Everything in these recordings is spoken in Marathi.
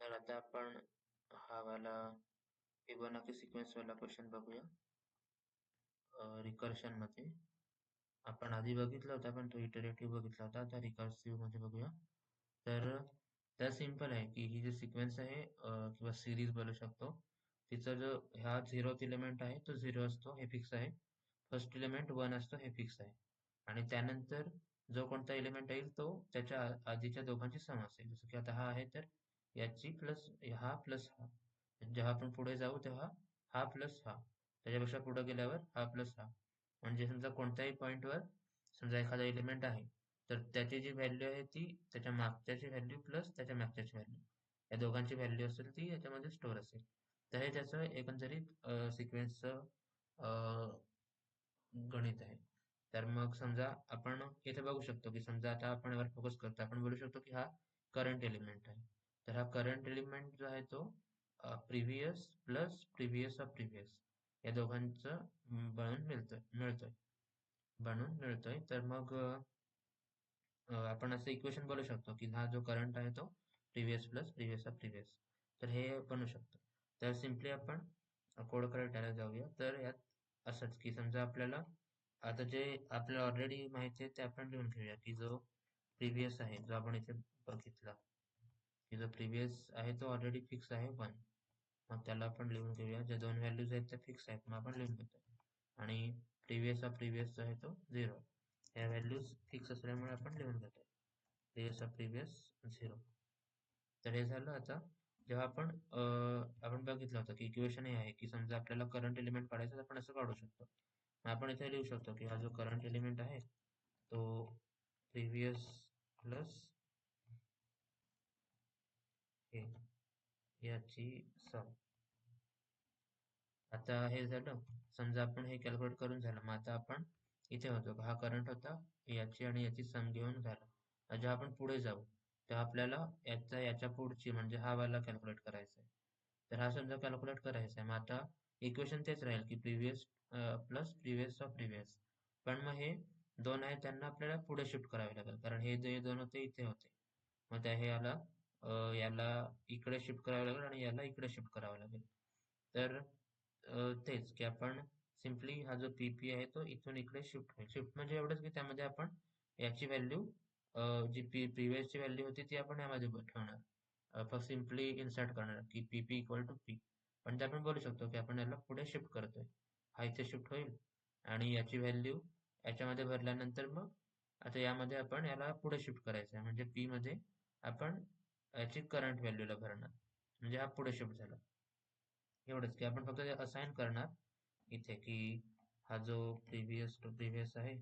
तर आता आपण हा वाला फिबोनाची सिक्वेन्स वाला क्वेश्चन बघूया. रिकर्शन मध्ये आपण आधी बघितला होता, पण तो इटरेटिव्ह बघितला होता. आता रिकर्सिव्ह मध्ये बघूया. तर त्या सिंपल आहे की ही जी सिक्वेन्स आहे किंवा सिरीज बोलू शकतो, तिचा जो हा 0th एलिमेंट आहे तो 0 असतो, हे फिक्स आहे. फर्स्ट एलिमेंट 1 असतो, हे फिक्स आहे. आणि त्यानंतर जो कोणता एलिमेंट येईल तो त्याच्या आधीच्या दोघांची सम असेल. जसं की आता हा आहे, तर याची प्लस हा. जेव्हा आपण पुढे जाऊ तेव्हा हा प्लस हा, त्याच्यापेक्षा पुढे गेल्यावर हा प्लस हा. म्हणजे समजा कोणत्याही पॉइंटवर समजा एखादा एलिमेंट आहे, तर त्याची जी व्हॅल्यू आहे ती त्याच्या मागच्याची व्हॅल्यू प्लस त्याच्या मागच्याची व्हॅल्यू, या दोघांची व्हॅल्यू असेल ती याच्यामध्ये स्टोअर असेल. तर हे त्याचं एकंदरीत सिक्वेन्सचं गणित आहे. तर मग समजा आपण इथे बघू शकतो की समजा आता आपण यावर फोकस करतो, आपण बोलू शकतो की हा करंट एलिमेंट आहे. तर हा करंट एलिमेंट जो आहे तो previous plus previous of previous या दोघांचं बनून मिळतोय. तर मग आपण असं इक्वेशन बोलू शकतो की हा जो करंट आहे तो previous plus previous of previous, तर हे बनू शकतं. तर सिम्पली आपण कोड करायला जाऊया. तर यात असंच की समजा आपल्याला आता जे आपल्याला ऑलरेडी माहिती आहे ते आपण लिहून घेऊया की जो प्रिव्हियस आहे, जो आपण इथे बघितला की जो प्रिव्हियस आहे तो ऑलरेडी फिक्स आहे 1. मग त्याला आपण लिहून घेऊया. ज्या दोन व्हॅल्यूज आहेत त्या फिक्स आहेत, मग आपण लिहून घेतो. आणि प्रिव्हियस ऑफ प्रिव्हियस जो आहे तो 0. ह्या व्हॅल्यूज फिक्स असल्यामुळे आपण लिहून घेतो प्रिव्हियस ऑफ प्रिव्हियस 0. तर हे झालं. आता जेव्हा आपण बघितलं होतं की इक्वेशन हे आहे की समजा आपल्याला करंट एलिमेंट काढायचं, तर आपण असं काढू शकतो. मग आपण इथे लिहू शकतो की हा जो करंट एलिमेंट आहे तो प्रिव्हियस प्लस हे याची सम. आता हे झालं. समजा आपण हे कॅल्क्युलेट करून झालं. मग आता आपण इथे होतो, हा करंट होता, याची आणि याची सम घेऊन झालं. जेव्हा आपण पुढे जाऊ तेव्हा आपल्याला याच्या पुढची म्हणजे हा वाला कॅल्क्युलेट करायचा आहे. तर हा समजा कॅल्क्युलेट करायचा आहे. मग आता इक्वेशन तेच राहील की previous plus previous of previous. पण मग हे दोन आहे त्यांना आपल्याला पुढे शिफ्ट करावे लागेल, कारण हे जे दोन होते इथे होते. मग त्या हे याला इकडे शिफ्ट करावं लागेल आणि याला इकडे शिफ्ट करावं लागेल. तर तेच की आपण सिम्पली हा जो पी आहे तो इथून इकडे शिफ्ट होईल. शिफ्ट म्हणजे एवढंच की त्यामध्ये आपण याची व्हॅल्यू जी प्रिव्हियसची व्हॅल्यू होती ती आपण यामध्ये ठेवणार. फक्त सिम्पली इन्सर्ट करणार की पी इक्वल टू पी. पण ते आपण बोलू शकतो की आपण याला पुढे शिफ्ट करतोय. हा इथे शिफ्ट होईल आणि याची व्हॅल्यू याच्यामध्ये भरल्यानंतर मग आता यामध्ये आपण याला पुढे शिफ्ट करायचं आहे. म्हणजे पी मध्ये आपण याची करंट व्हॅल्यूला भरणार, म्हणजे हा पुढे शिफ्ट झाला. एवढंच की आपण फक्त असाइन करणार इथे की हा जो प्रिव्हियस टू प्रिव्हियस आहे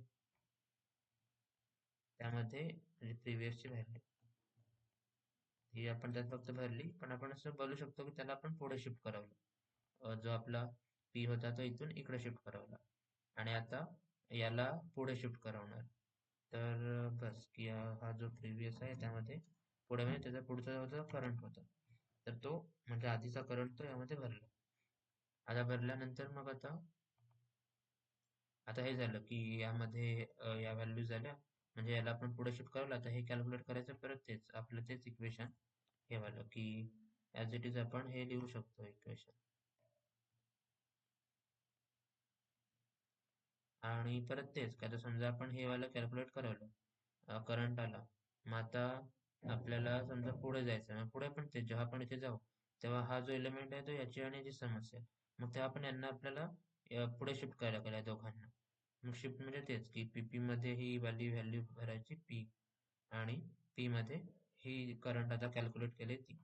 त्यामध्ये प्रिव्हियसची व्हॅल्यू ही आपण त्यात फक्त भरली. पण आपण असं बोलू शकतो की त्याला आपण पुढे शिफ्ट करावं. जो आपला पी होता तो इथून इकडे शिफ्ट करावला आणि आता याला पुढे शिफ्ट करवणार. तर बस की हा जो प्रिव्हियस आहे त्यामध्ये पुढे म्हणजे त्याचा पुढचा होता करंट होता, तर तो म्हणजे आधीचा करंट तो यामध्ये भरला. आता भरल्यानंतर मग आता हे झालं की यामध्ये या व्हॅल्यू झाल्या, म्हणजे याला आपण पुढे शिफ्ट करावं. आता हे कॅल्क्युलेट करायचं, परत तेच आपलं तेच इक्वेशन हे वालं की ॲज इट इज आपण हे लिहू शकतो इक्वेशन. आणि परत तेच की आता समजा आपण हे वाला कॅल्क्युलेट करवलं, करंट आला. मग आता आपल्याला समजा पुढे जायचं, मग पुढे पण तेच जेव्हा आपण इथे जाऊ तेव्हा हा जो एलिमेंट आहे तो याची आणि याची सम असेल. मग तेव्हा आपण यांना आपल्याला पुढे शिफ्ट करायला लागेल या दोघांना. मग शिफ्ट म्हणजे तेच की पी मध्ये ही व्हॅल्यू भरायची पी, आणि पी मध्ये ही करंट आता कॅल्क्युलेट केली ती,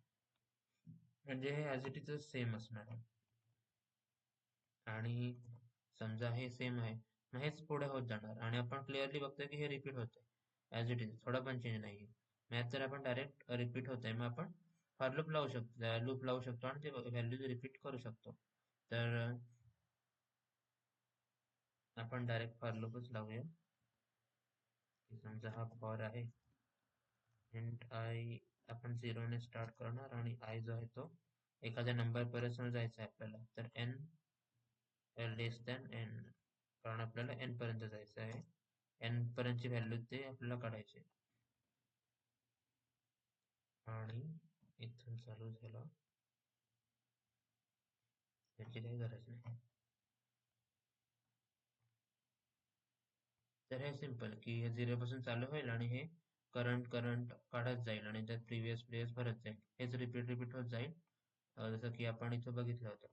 म्हणजे हे ॲज इट इज सेम असणार आहे. आणि समजा हे सेम आहे, मग हेच पुढे होत जाणार आणि आपण क्लिअरली बघतोय की हे रिपीट होतंय ॲज इट इज, थोडा पण चेंज नाही. मॅथ तर आपण डायरेक्ट रिपीट होत आहे, मग आपण फॉर लूप लावू शकतो आणि ते व्हॅल्यूज रिपीट करू शकतो. तर आपण डायरेक्ट फॉर लूपच लावूया की समजा हा फॉर आहे इंट आय, आपण 0 ने स्टार्ट करणार आणि आय जो आहे तो एखाद्या नंबर पर्यंत जायचा आहे आपल्याला. तर एन लेस दॅन एन, कारण आपल्याला एन पर्यंत जायचं आहे. एन पर्यंतची व्हॅल्यू ते आपल्याला काढायचे. आणि इथून चालू झालं, त्याची काही गरज नाही. तर हे सिंपल की हे 0 पासून चालू होईल आणि हे करंट करंट काढत जाईल आणि त्यात प्रिव्हियस प्रिव्हियस भरत जाईल. हेच रिपीट रिपीट होत जाईल. जसं की आपण इथं बघितलं होतं.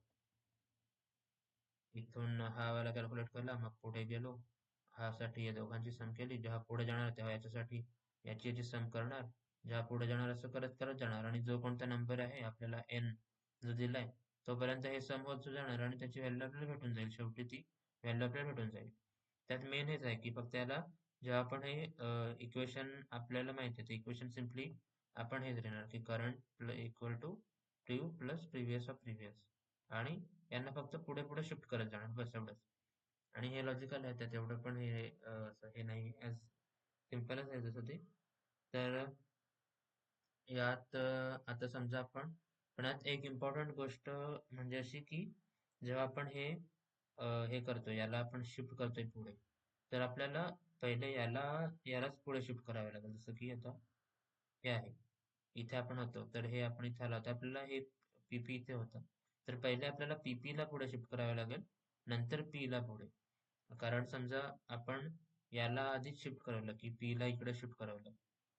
इथून हा वाला कॅल्क्युलेट केला, मग पुढे गेलो, हा साठी या दोघांची सम केली, जेव्हा पुढे जाणार तेव्हा याच्यासाठी याची सम करणार, जेव्हा पुढे जाणार असं करत करत जाणार आणि जो कोणता नंबर आहे आपल्याला एन जो दिलाय तोपर्यंत हे सम होत जाणार आणि त्याची व्हॅल्यू आपल्याला भेटून जाईल. शेवटी ती व्हॅल्यू आपल्याला भेटून जाईल. त्यात मेन हेच आहे की फक्त याला जेव्हा आपण हे इक्वेशन आपल्याला माहिती आहे इक्वेशन सिम्पली आपण हेच लिहिणार की current equal to to plus previous of previous आणि यांना फक्त पुढे पुढे शिफ्ट करत जाणार बस एवढंच. आणि हे लॉजिकल आहे त्यात एवढं पण हे असं हे नाही ॲज सिम्पलच आहे जसं ते. तर यात आता समजा आपण पण यात एक इम्पॉर्टंट गोष्ट म्हणजे अशी की जेव्हा आपण हे करतो याला आपण शिफ्ट करतोय पुढे तर आपल्याला पहिले यालाच पुढे शिफ्ट करावे लागेल जसं की आता हे आहे इथे आपण होतो तर हे आपण इथे आलो तर आपल्याला हे पीपी इथे होतं तर पहिले आपल्याला पीपी ला पुढे शिफ्ट करावे लागेल नंतर पी ला पुढे कारण समजा आपण याला आधीच शिफ्ट करवलं की पी ला इकडे शिफ्ट करवलं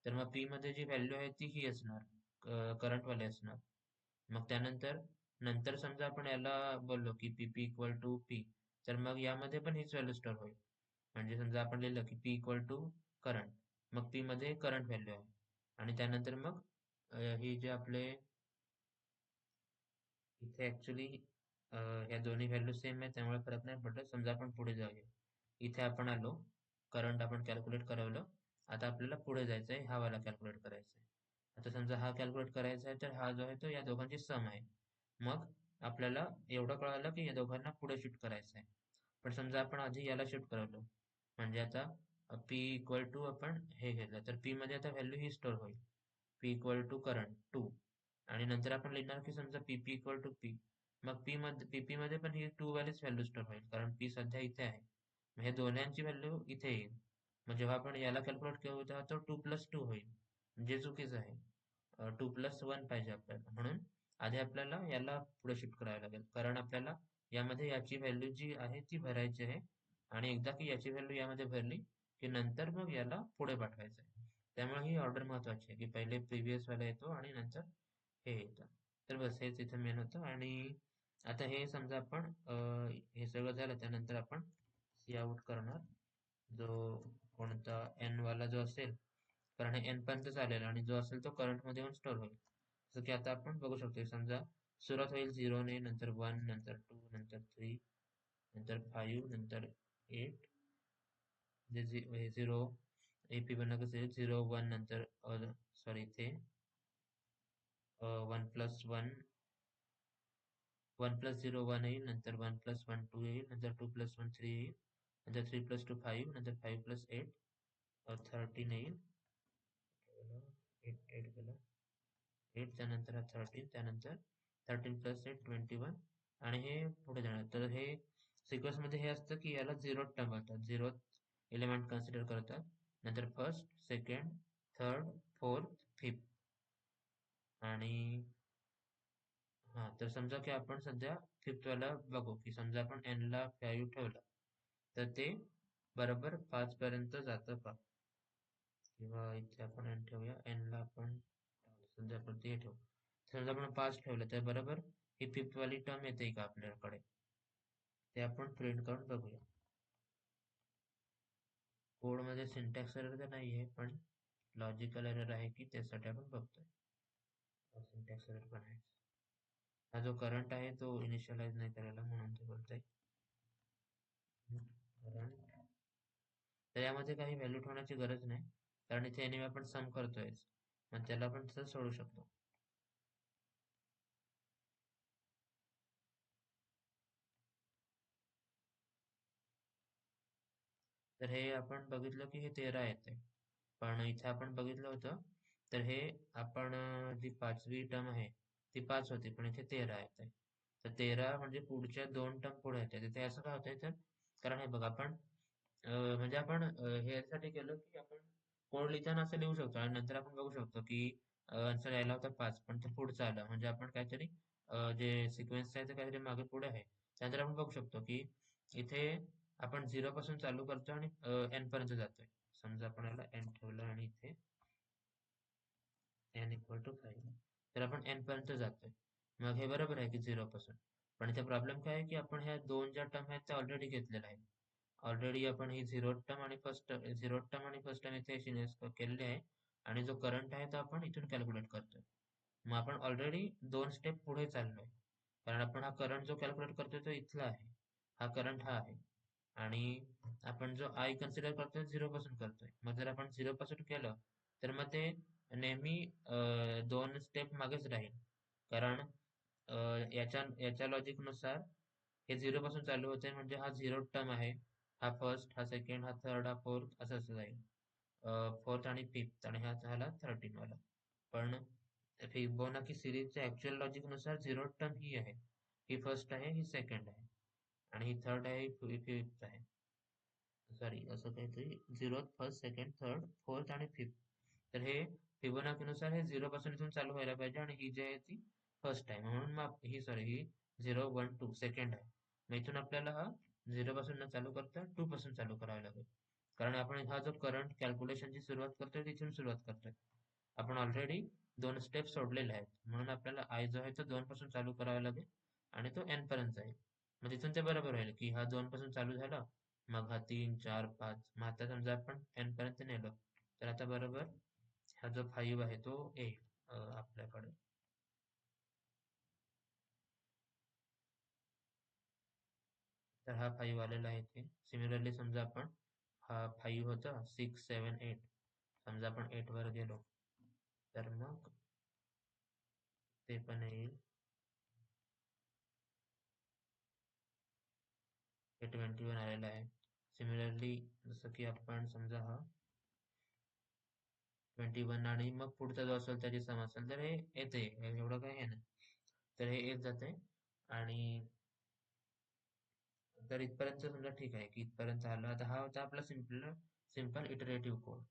तर मग पी मध्ये जी व्हॅल्यू आहे ती ही असणार करंट वाली असणार मग त्यानंतर नंतर समजा आपण याला बोललो की P P equal to P तर मग यामध्ये पण हीच व्हॅल्यू स्टोअर होईल म्हणजे समजा आपण लिहिलं की पी इक्वल टू करंट मग पी मध्ये करंट व्हॅल्यू आहे आणि त्यानंतर मग ही जे आपले इथे ऍक्च्युली ह्या दोन्ही व्हॅल्यू सेम आहे त्यामुळे फरक नाही पडत समजा आपण पुढे जाऊया इथे आपण आलो करंट आपण कॅल्क्युलेट करवलं आता आपल्याला पुढे जायचं आहे हा वाला कॅल्क्युलेट करायचा आहे आता समजा हा कॅल्क्युलेट करायचा आहे तर हा जो आहे तो या दोघांची सम आहे मग आपल्याला एवढं कळालं की या दोघांना पुढे शिफ्ट करायचं आहे पण समजा आपण आधी याला शिफ्ट करवलं म्हणजे आता पी इक्वल टू आपण हे घेतलं तर पी मध्ये आता व्हॅल्यू ही स्टोअर होईल P equal to current two आणि नंतर आपण लिहिणार की समजा P P equal to P मग पी मध्ये पण ही टू वालीच व्हॅल्यू स्टोअर होईल कारण पी सध्या इथे आहे मग हे दोन्यांची व्हॅल्यू इथे येईल मग जेव्हा आपण याला कॅल्क्युलेट करू तेव्हा तो टू प्लस टू होईल जे चुकीचं आहे टू प्लस वन पाहिजे आपल्याला म्हणून आधी आपल्याला याला पुढे शिफ्ट करावं लागेल कारण आपल्याला यामध्ये याची व्हॅल्यू जी आहे ती भरायची आहे आणि एकदा की याची व्हॅल्यू यामध्ये भरली की नंतर मग याला पुढे पाठवायचं आहे त्यामुळे ही ऑर्डर महत्वाची आहे की पहिले प्रिव्हियस वाला येतो आणि नंतर हे येतं तर बस हेच इथे मेन होतं आणि आता हे समजा आपण हे सगळं झालं त्यानंतर आपण सी आउट करणार जो कोणता एन वाला जो असेल कारण हे एन पर्यंत चालेल आणि जो असेल तो करंट मध्ये येऊन स्टोअर होईल जसं की आता आपण बघू शकतो समजा सुरुवात होईल 0 ने नंतर 1 नंतर 2 नंतर 3 नंतर 5 नंतर 8 जे 0 एपी बनलं कसं 0 1 नंतर सॉरी इथे 1 प्लस 1 1 प्लस 0 1 येईल नंतर 1 प्लस 1 2 येईल नंतर 2 प्लस 1 3 येईल नंतर 3 प्लस 2 5 नंतर 5 प्लस 8 13 येईल 8 गेलं 8 त्यानंतर हा 13 त्यानंतर 13 प्लस 8 21 आणि हे पुढे जाणार तर हे सिक्वेन्स मध्ये हे असतं की याला झिरो टर्म म्हणतात झिरो एलिमेंट कन्सिडर करतात नंतर first second third fourth fifth आणि हा तर समजा की आपण सध्या फिफ्थ वाला बघू की समजा आपण एन ला व्हॅल्यू ठेवला तर ते बरोबर 5 पर्यंत जातं का किंवा इथे आपण एन ठेवूया एन ला आपण सध्या आपण ते ठेवू समजा आपण 5 ठेवलं तर बरोबर ही फिफ्थ वाली टर्म येते का आपल्याकडे ते आपण प्रिंट करून बघूया कोड मध्ये सिंटॅक्स एरर तर नाहीये पण लॉजिकल एरर आहे की त्यासाठी आपण बघतोय सिंटॅक्स एरर पण आहे हा जो करंट आहे तो इनिशियलाइज नाही करायला म्हणून ते बोलतोय करंट तर यामध्ये काही व्हॅल्यू ठेवण्याची गरज नाही कारण इथे एनिवे आपण सम करतोय मग त्याला आपण तसं सोडू शकतो तर हे आपण बघितलं की हे 13 येते पण इथे आपण बघितलं होतं तर हे आपण जी पाचवी टर्म आहे ती 5 होती पण इथे 13 येते तर 13 म्हणजे पुढच्या दोन टर्म पुढे येते तिथे असं का होतंय तर कारण हे बघा आपण म्हणजे आपण हे यासाठी केलं की आपण कोड लिहिताना असं लिहू शकतो आणि नंतर आपण बघू शकतो की आन्सर यायला होता 5, पण ते पुढचा आला. म्हणजे आपण काहीतरी जे सिक्वेन्स आहे ते काहीतरी मागे पुढे आहे. त्यानंतर आपण बघू शकतो की इथे आपण 0 पासून चालू करतो आणि n पर्यंत जातोय. समजा आपण याला n ठेवलं आणि इथे n इक्वल टू 5, तर आपण n पर्यंत जातोय. मग हे बरोबर आहे की 0 पासून. पण इथे प्रॉब्लेम काय आहे की आपण ह्या दोन ज्या टर्म आहेत त्या ऑलरेडी घेतलेल्या आहेत. ऑलरेडी आपण ही झिरो टर्म आणि फर्स्ट टर्म इथे केलेली आहे आणि जो करंट आहे तो आपण इथून कॅल्क्युलेट करतोय. मग आपण ऑलरेडी 2 स्टेप पुढे चाललोय. कारण आपण हा करंट जो कॅल्क्युलेट करतोय तो इथला आहे. हा करंट हा आहे. आणि आपण जो आय कन्सिडर करतोय 0 पासून करतोय. मग जर आपण 0 पासून केलं तर मग ते नेहमी 2 स्टेप मागेच राहील. कारण याच्या याच्या लॉजिक नुसार हे 0 पासून चालू होते म्हणजे हा 0 टर्म आहे. हा फर्स्ट, हा सेकंड, हा थर्ड, हा फोर्थ असं असं जाईल. फोर्थ आणि फिफ्थ आणि हा झाला 13 वाला. पण फिबोनाची सिरीजच्या ऍक्च्युअल लॉजिक नुसार 0 टर्म ही आहे. ही फर्स्ट आहे, ही सेकंड आहे आणि ही थर्ड आहे, ही फिफ्थ आहे. सॉरी असं काहीतरी 0, फर्स्ट, सेकंड, थर्ड, फोर्थ आणि फिफ्थ. तर हे फिबोनाकीनुसार हे 0 पासून इथून चालू व्हायला पाहिजे आणि ही जी आहे ती फर्स्ट आहे. म्हणून मग ही सॉरी ही 0, 1, 2 सेकंड आहे. मग इथून आपल्याला हा 0 पासून न चालू करता 2 पासून चालू करावा लागेल. कारण आपण हा जो करंट कॅल्क्युलेशनची सुरुवात करतोय तिथून सुरुवात करतोय. आपण ऑलरेडी 2 स्टेप सोडलेले आहेत. म्हणून आपल्याला आय जो आहे तो 2 पासून चालू करावा लागेल आणि तो n पर्यंत जाईल. मग तिथून ते बरोबर होईल की हा 2 पासून चालू झाला, मग हा 3, 4, 5. मग आता समजा आपण n पर्यंत नेलं, तर आता बरोबर हा जो 5 आहे तो येईल आपल्याकडे. तर हा 5 आलेला आहे इथे. सिमिलरली समजा आपण हा 5 होता, 6, 7, 8. समजा आपण 8 वर गेलो, तर मग ते पण येईल. हे 21 आलेलं आहे. सिमिलरली जसं की आपण समजा हा 21 आणि मग पुढचा जो असेल त्याची सम असेल तर हे येते, एवढं काही आहे ना. तर हे येत जाते आणि तर इथपर्यंत समजा ठीक आहे की इथपर्यंत आलं. आता हा होता आपला सिंपल इटरेटिव्ह कोड.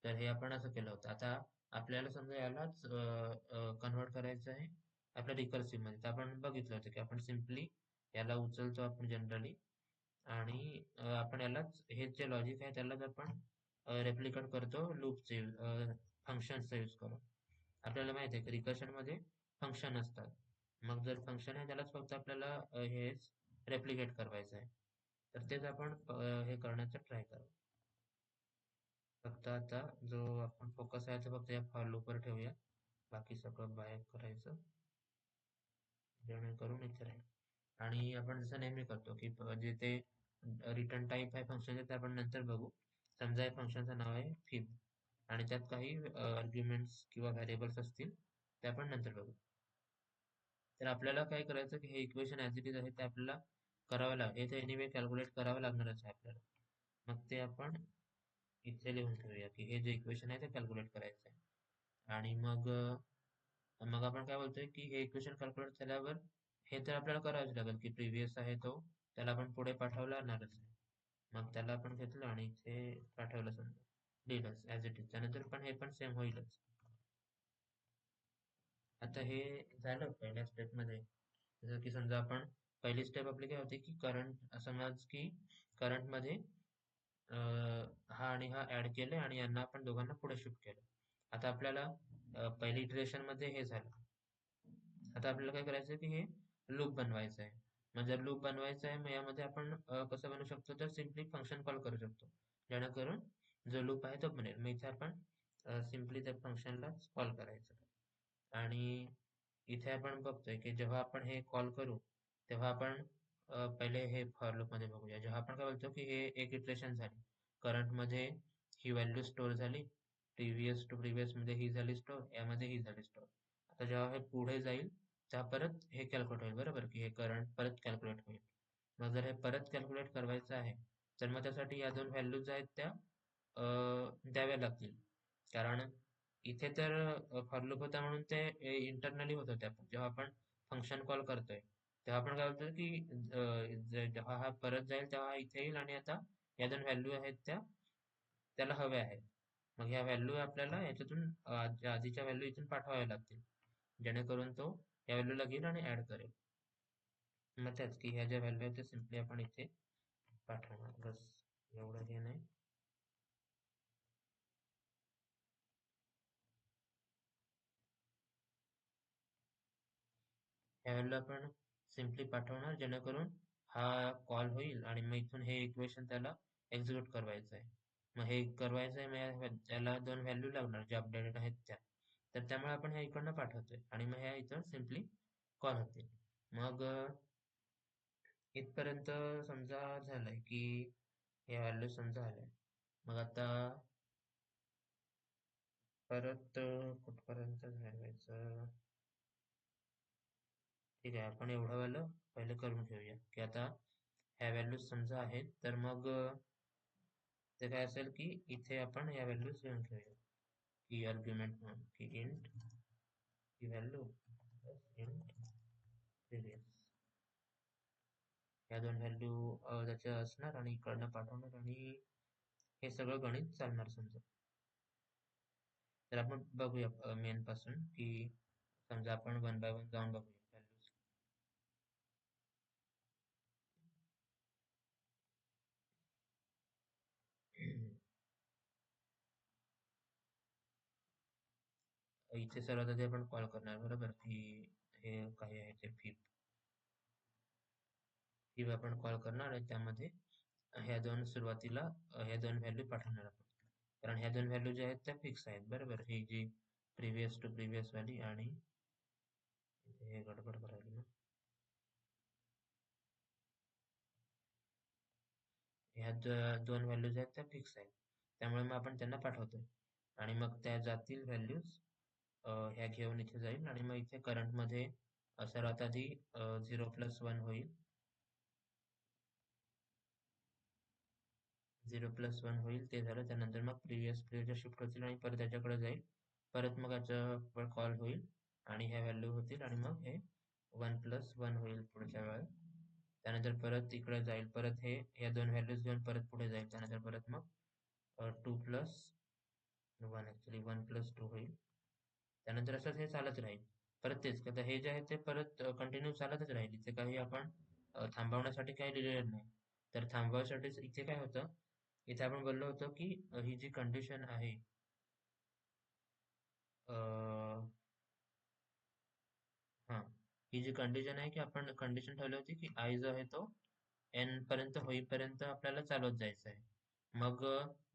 तर हे आपण असं केलं होतं. आता आपल्याला समजा यालाच कन्वर्ट करायचं आहे आपल्या रिकर्सिव्ह मध्ये. तर आपण बघितलं होतं की आपण सिम्पली याला उचलतो आपण जनरली आणि आपण यालाच हे जे लॉजिक आहे त्यालाच आपण रेप्लिकेट करतो लूपचे फंक्शन्सचा यूज करून. आपल्याला माहिती आहे की रिकर्शन मध्ये फंक्शन असतात. मग जर फंक्शन आहे त्यालाच फक्त आपल्याला हे रेप्लिकेट करायचं आहे. तर तेच आपण हे करण्याचा ट्राय करू. फक्त आता जो आपण फोकस आहे तो फक्त या फॉर लूपवर ठेवूया. बाकी सगळं बाहेर करायचं जेणेकरून इथे राहील. आणि आपण जसं नेहमी करतो की जे ते रिटर्न टाईप आहे फंक्शनचे ते आपण नंतर बघू. समजा या फंक्शनचं नाव आहे फिब आणि त्यात काही आर्ग्युमेंट्स किंवा व्हेरिएबल्स असतील ते आपण नंतर बघू. तर आपल्याला काय करायचं की हे इक्वेशन ॲज इट इज आहे ते आपल्याला करावं लागेल. हे तर एनिवे कॅल्क्युलेट करावं लागणारच आहे आपल्याला. मग ते आपण इथे लिहून ठेवूया की हे जे इक्वेशन आहे ते कॅल्क्युलेट करायचं आहे. आणि मग मग आपण काय बोलतोय की हे इक्वेशन कॅल्क्युलेट झाल्यावर हे तर आपल्याला करावंच लागेल की प्रिव्हियस आहे तो त्याला आपण पुढे पाठवला लागणारच आहे. मग त्याला आपण घेतलं आणि इथे पाठवलं समजा लिहिलंच ॲज इट इज. त्यानंतर पण हे पण सेम होईलच. आता हे झालं पहिल्या स्टेपमध्ये. जसं की समजा आपण पहिली स्टेप आपली काय होती की करंट समज की करंटमध्ये हा आणि हा ऍड केले आणि यांना आपण दोघांना पुढे शिफ्ट केलं. आता आपल्याला पहिली इटरेशन मध्ये हे झालं. आता आपल्याला काय करायचं आहे की हे लूप बनवायचं आहे. मग जर लूप बनवायचं आहे मग यामध्ये आपण कसं बनवू शकतो तर सिम्पली फंक्शन कॉल करू शकतो. जेणेकरून जो लूप आहे तो बनेल. मग इथे आपण सिम्पली त्या फंक्शनला कॉल करायचं. आणि इथे आपण बघतोय की जेव्हा आपण हे कॉल करू तेव्हा आपण पहिले हे फॉर लूप मध्ये बघूया. जेव्हा आपण काय बोलतो की हे एक इटरेशन झाली, करंट मध्ये ही व्हॅल्यू स्टोअर झाली, प्रिव्हियस टू प्रिव्हियस मध्ये ही झाली स्टोअर, यामध्ये ही झाली स्टोअर. आता जेव्हा हे पुढे जाईल तेव्हा परत हे कॅल्क्युलेट होईल बरोबर की हे करंट परत कॅल्क्युलेट होईल. मग जर हे परत कॅल्क्युलेट करायचं आहे तर मग त्यासाठी या दोन व्हॅल्यूज आहेत त्या द्याव्या लागतील. कारण इथे तर फॉर लूप होता म्हणून ते इंटरनली होत होते. आपण जेव्हा आपण फंक्शन कॉल करतोय तेव्हा आपण काय बोलतो की जेव्हा हा परत जाईल तेव्हा हा इथे येईल आणि आता या दोन व्हॅल्यू आहेत त्या त्याला हव्या आहेत. मग ह्या व्हॅल्यू आपल्याला याच्यातून आधीच्या व्हॅल्यू इथून पाठवाव्या लागतील, जेणेकरून तो या व्हॅल्यूला घेईल आणि ऍड करेल. मग त्याच की ह्या ज्या व्हॅल्यू आहेत त्या सिम्पली आपण इथे पाठवणार, बस एवढं हे नाही. ह्या व्हॅल्यू आपण सिम्पली पाठवणार, जेणेकरून हा कॉल होईल आणि मग इथून हे इक्वेशन त्याला एक्झिक्यूट करवायचं आहे. मग हे करवायचं आहे, मग त्याला दोन व्हॅल्यू लागणार ज्या अपडेटेड आहेत त्या, तर त्यामुळे आपण ह्या इकडनं पाठवतोय आणि मग ह्या इथं सिम्पली कॉल होतील. मग इथपर्यंत समजा झालंय की हे व्हॅल्यू समजा आल्या. मग आता परत कुठपर्यंत घ्यायचं? ठीक आहे, आपण एवढं वालं पहिले करून ठेवूया की आता ह्या व्हॅल्यूज समजा आहेत, तर मग ते काय असेल की इथे आपण ह्या व्हॅल्यूज घेऊन ठेवूया की आर्ग्युमेंट म्हणून की इंट ही व्हॅल्यू इंट प्रिव्हियस, ह्या दोन व्हॅल्यू त्याच्या असणार आणि इकडनं पाठवणार आणि हे सगळं गणित चालणार समजा. तर आपण बघूया मेन पासून की समजा आपण वन बाय वन जाऊन बघूया व्हॅल्यूज. इथे सर्वात आधी आपण कॉल करणार बरोबर की हे काय आहे ते फिब आपण कॉल करणार आणि त्यामध्ये ह्या दोन सुरुवातीला ह्या दोन व्हॅल्यू पाठवणार आपण, कारण ह्या दोन व्हॅल्यू ज्या आहेत त्या फिक्स आहेत बरोबर. ही जी प्रिव्हियस टू प्रिव्हियस व्हॅल्यू आणि हे गडबड करायला ना, ह्या दोन व्हॅल्यूज आहेत त्या फिक्स आहेत, त्यामुळे मग आपण त्यांना पाठवतोय आणि मग त्या जातील व्हॅल्यूज ह्या घेऊन इथे जाईल आणि मग इथे करंट मध्ये सर्वात आधी 0+1 होईल, 0+1 होईल ते झालं. त्यानंतर मग प्रिव्हियस शिफ्ट होतील आणि परत त्याच्याकडे जाईल, परत मग याच्यावर कॉल होईल आणि ह्या व्हॅल्यू होतील आणि मग हे 1+1 होईल पुढच्या वेळेस. त्यानंतर परत इकडे जाईल, परत हे या दोन व्हॅल्यूज घेऊन परत पुढे जाईल, त्यानंतर परत मग 2+1 ऍक्च्युली 1+2 होईल. त्यानंतर असंच हे चालत राहील परत. तेच आता हे जे आहे ते परत कंटिन्यू चालतच राहील, इथे काही आपण थांबवण्यासाठी काही लिहिलेलं नाही. तर थांबवायसाठी इथे काय होतं, इथे आपण बोललो होतो की ही जी कंडिशन आहे हा, ही जी कंडिशन आहे की आपण कंडिशन ठेवली होती की आय जो आहे तो एन पर्यंत होईपर्यंत आपल्याला चालवत जायचं आहे. मग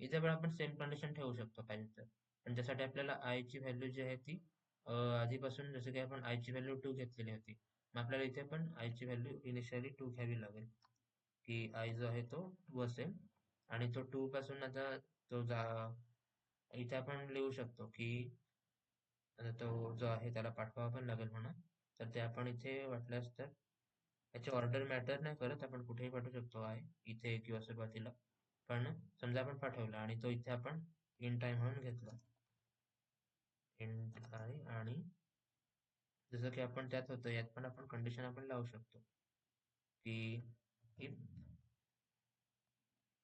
इथे पण आपण सेम कंडिशन ठेवू शकतो पाहिजे तर, पण त्यासाठी आपल्याला आय ची व्हॅल्यू जी आहे ती आधीपासून जसं की आपण आय ची व्हॅल्यू 2 घेतलेली होती, मग आपल्याला इथे पण आय ची व्हॅल्यू इनिशियली 2 घ्यावी लागेल की आय जो आहे तो 2 असेल आणि तो 2 पासून आता तो इथे आपण लिहू शकतो की आता तो जो आहे त्याला पाठवावा पण लागेल म्हणून, तर ते आपण इथे वाटल्यास तर याची ऑर्डर मॅटर नाही करत, आपण कुठेही पाठवू शकतो आहे इथे किंवा सुरुवातीला. पण समजा आपण पाठवला आणि तो इथे आपण इन टाइम म्हणून घेतला, इन आय, आणि जसं की आपण त्यात होतं यात पण आपण कंडिशन आपण लावू शकतो की इफ,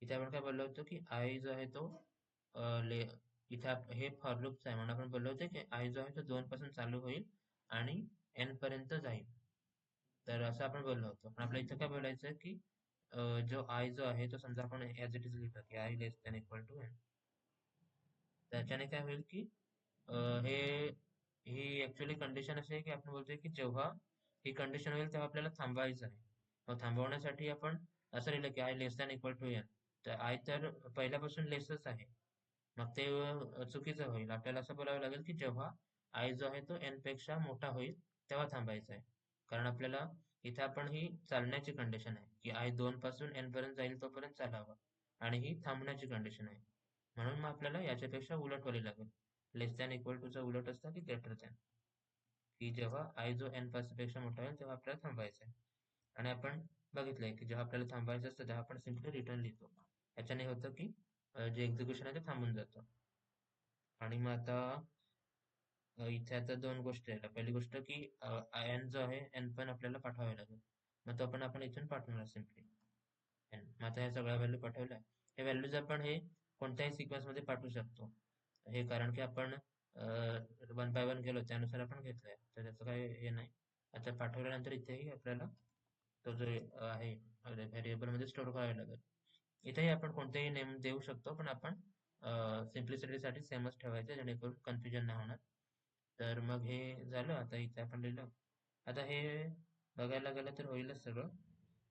इथे आपण काय बोललो होतो की आय जो आहे तो इथे हे फॉर लूपच आहे म्हणून आपण बोललो होतो की आय जो आहे तो 2 पासून चालू होईल आणि एन पर्यंत जाईल. तर असं आपण बोललो होतो, पण आपल्या इथं काय बोलायचं की जो आय जो आहे तो समजा आपण ॲज इट इज लिहितो की I less than equal to N. त्याच्याने काय होईल की हे ही ऍक्च्युली कंडिशन अशी आहे की आपण बोलतोय की जेव्हा ही कंडिशन होईल तेव्हा आपल्याला थांबवायचं आहे. मग थांबवण्यासाठी आपण असं लिहिलं की I less than equal to N, तर आय तर पहिल्यापासून लेसच आहे, मग ते चुकीचं होईल. आपल्याला असं बोलावं लागेल की जेव्हा आय जो आहे तो एन पेक्षा मोठा होईल तेव्हा थांबायचं आहे, कारण आपल्याला इथे आपण ही चालण्याची कंडिशन आहे की आय 2 पासून एन पर्यंत जाईल तोपर्यंत चालावं, आणि ही थांबण्याची कंडिशन आहे, म्हणून मग आपल्याला याच्यापेक्षा उलटवाली लागेल. लेस दॅन इक्वल टूचा उलट असतं की ग्रेटर दॅन, की जेव्हा आय जो एन पेक्षा मोठा होईल तेव्हा आपल्याला थांबायचं आहे. आणि आपण बघितलंय की जेव्हा आपल्याला थांबायचं असतं तेव्हा आपण सिम्पली रिटर्न लिहितो, याच्याने होतं की जे एक्झिक्युशन आहे ते थांबून जातं. आणि मग आता इथे आता दोन गोष्टी आहेत. पहिली गोष्ट की एन जो आहे एन पण आपल्याला पाठवावे लागेल, मग तो पण आपण इथून पाठवणार सिम्पली एन. मग आता ह्या सगळ्या व्हॅल्यू पाठवल्या, हे व्हॅल्यूज आपण हे कोणत्याही सिक्वेन्स मध्ये पाठवू शकतो. हे कारण की आपण वन बाय वन गेलो त्यानुसार आपण घेतलंय, तर त्याचं काही हे नाही. आता पाठवल्यानंतर इथेही आपल्याला तो जो आहे व्हेरिएबल मध्ये स्टोअर करावा लागेल. इथेही आपण कोणतेही नेम देऊ शकतो, पण आपण सिम्प्लिसिटीसाठी सेमच ठेवायचं जेणेकरून कन्फ्युजन नाही होणार. तर मग हे झालं. आता इथे आपण लिहिलं. आता हे बघायला गेलं तर होईलच सगळं.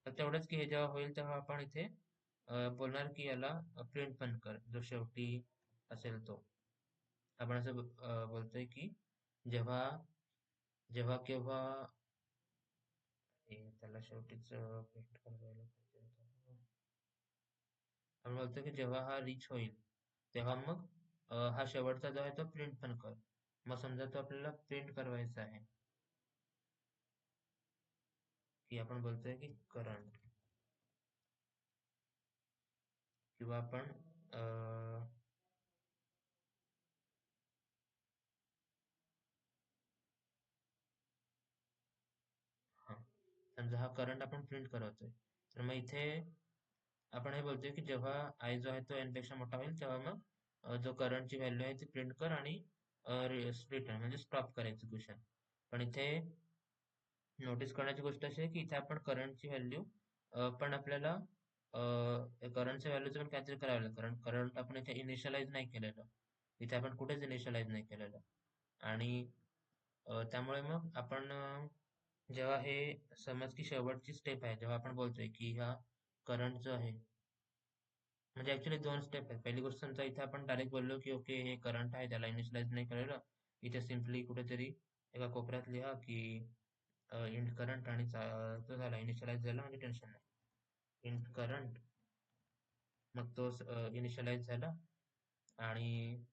फक्त एवढंच की हे जेव्हा होईल तेव्हा आपण इथे बोलणार की याला प्रिंट पण कर, जो शेवटी असेल तो. आपण असं बोलतोय की जेव्हा जेव्हा केव्हा हे त्याला शेवटीच प्रिंट करायला पाहिजे होतं. आपण बोलतोय की जेव्हा हा रीच होईल तेव्हा मग हा शेवटचा जो आहे तो प्रिंट पण कर. मग समजा तो आपल्याला प्रिंट करवायचा आहे, की आपण बोलतोय की करंट, किंवा आपण हा समजा हा करंट आपण प्रिंट करवतोय, तर मग इथे आपण हे बोलतोय की जेव्हा आय जो आहे तो एन पेक्षा मोठा होईल तेव्हा मग जो करंटची व्हॅल्यू आहे ती प्रिंट कर आणि रिटर्न म्हणजे स्टॉप कर एक्झिक्युशन. पण इथे नोटीस करण्याची गोष्ट अशी आहे की इथे आपण करंटची व्हॅल्यू पण आपल्याला करंटच्या व्हॅल्यूचं पण काहीतरी करावं लागेल, कारण करंट आपण इथे इनिशियलाइज नाही केलेलं. इथे आपण कुठेच इनिशियलाइज नाही केलेलं. आणि त्यामुळे मग आपण जेव्हा हे समज की शेवटची स्टेप आहे, जेव्हा आपण बोलतोय की हा करंट जो आहे, म्हणजे ऍक्च्युली दोन स्टेप आहेत. पहिली गोष्ट समजा इथे आपण डायरेक्ट बोललो की ओके हे करंट आहे, त्याला इनिशियलाइज नाही केलेलं. इथे सिम्पली कुठेतरी एका कोपऱ्यात लिहा की इंट करंट, आणि तो झाला इनिशियलाइज झाला म्हणजे टेन्शन नाही. इंट करंट, मग तो इनिशियलाइज झाला. आणि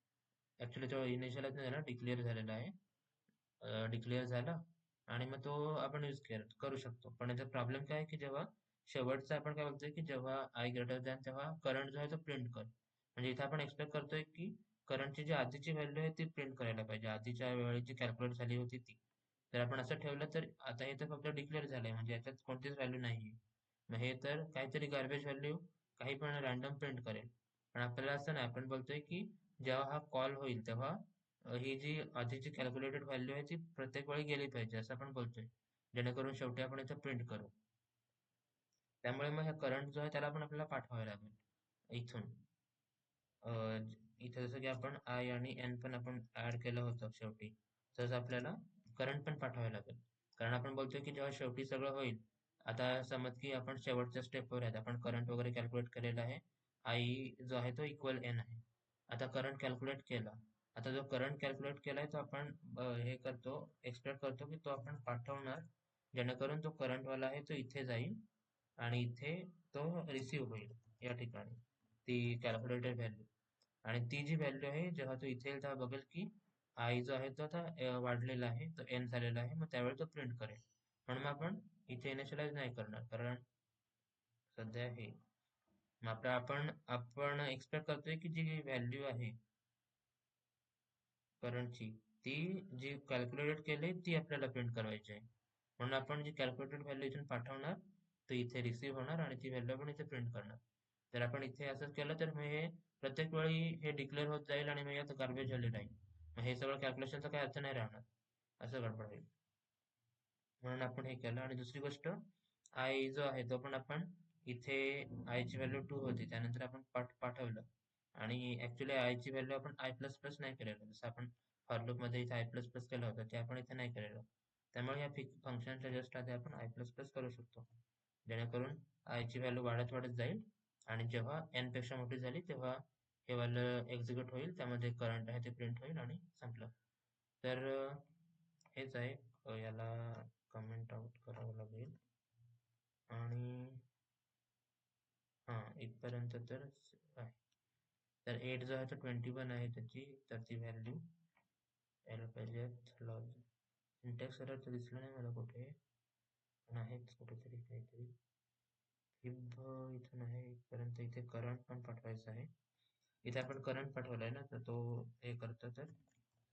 ऍक्च्युली तो इनिशियलाइज नाही झाला, डिक्लेअर झालेला आहे, डिक्लेअर झाला. आणि मग तो आपण यूज करू शकतो. पण याचा प्रॉब्लेम काय आहे की जेव्हा शेवटचा आपण काय बोलतोय की जेव्हा आय ग्रेटर दॅन तेव्हा करंट जो आहे तो प्रिंट कर. म्हणजे इथे आपण एक्सपेक्ट करतोय की करंटची जी आधीची व्हॅल्यू आहे ती प्रिंट करायला पाहिजे, आधीच्या वेळी जी कॅल्क्युलेट झाली होती ती. जर आपण असं ठेवलं तर आता हे तर फक्त डिक्लेअर झालंय, म्हणजे याच्यात कोणतीच व्हॅल्यू नाही. मग हे तर काहीतरी गार्बेज व्हॅल्यू काही पण रॅन्डम प्रिंट करेल. पण आपल्याला असं नाही, आपण बोलतोय की जेव्हा हा कॉल होईल तेव्हा ही जी आधीची कॅल्क्युलेटेड व्हॅल्यू आहे ती प्रत्येक वेळी गेली पाहिजे असं आपण बोलतोय, जेणेकरून शेवटी आपण इथं प्रिंट करू. त्यामुळे मग हे करंट जो आहे त्याला पण आपल्याला पाठवावे लागेल इथून. इथे जसं की आपण आय आणि एन पण आपण ऍड केलं होतं शेवटी, तसं आपल्याला करंट पण पाठवावे लागेल. कारण आपण बोलतोय की जेव्हा शेवटी सगळं होईल, आता समज की आपण शेवटच्या स्टेपवर आहेत, आपण करंट वगैरे कॅल्क्युलेट केलेला आहे, आय जो आहे तो इक्वल एन आहे. आता करंट कॅल्क्युलेट केला. आता जो करंट कॅल्क्युलेट केलाय तो आपण हे करतो, एक्सपेक्ट करतो की तो आपण पाठवणार, जेणेकरून तो करंट वाला आहे तो इथे जाईल आणि इथे तो रिसीव्ह होईल या ठिकाणी ती कॅल्क्युलेटेड व्हॅल्यू. आणि ती जी व्हॅल्यू आहे जेव्हा तो इथे येईल तेव्हा बघेल की आय जो आहे तो आता वाढलेला आहे, तो एन झालेला आहे, मग त्यावेळी तो प्रिंट करेल. म्हणून मग आपण इथे इनिशियलाइज नाही करणार, कारण सध्या हे मग आपण आपण एक्सपेक्ट करतोय की जी व्हॅल्यू आहे करंटची, ती जी कॅल्क्युलेट केली ती आपल्याला प्रिंट करायची आहे. म्हणून आपण जी कॅल्क्युलेटेड व्हॅल्यू इथून पाठवणार, ती इथे रिसीव्ह होणार आणि ती व्हॅल्यू आपण इथे प्रिंट करणार. जर आपण इथे असंच केलं तर मग हे प्रत्येक वेळी हे डिक्लेअर होत जाईल आणि मग यात गार्बेज व्हॅल्यू राहील. मग हे सगळं कॅल्क्युलेशनचा काही अर्थ नाही राहणार, असं गडबड होईल. म्हणून आपण हे केलं. आणि दुसरी गोष्ट, आय जो आहे तो पण आपण इथे आय ची व्हॅल्यू 2 होती, त्यानंतर आपण पाठवलं. आणि ऍक्च्युली आय ची व्हॅल्यू आपण आय प्लस प्लस नाही केलेलं, जसं आपण फॉर लूप मध्ये इथे आय प्लस प्लस केलं होतं ते आपण इथे नाही केलेलं. त्यामुळे या फंक्शनच्या जस्ट आधी आपण आय प्लस प्लस करू शकतो, जेणेकरून आय ची व्हॅल्यू वाढत वाढत जाईल आणि जेव्हा एन पेक्षा मोठी झाली तेव्हा हे वालं एक्झिक्यूट होईल, त्यामध्ये करंट आहे ते प्रिंट होईल आणि संपलं. तर हेच आहे. याला कमेंट आउट करावं लागेल. आणि हां, इथपर्यंत तर आहे. तर 8 जो आहे तो 21 आहे त्याची, तर ती व्हॅल्यू यायला पाहिजे. सिंटॅक्स एरर तर दिसलं नाही मला कुठे, पण आहेच कुठेतरी काहीतरी. हिब इथून आहे इथपर्यंत, इथे करंट पण पाठवायचं आहे. इथे आपण करंट पाठवलाय ना, तर तो हे करतो. तर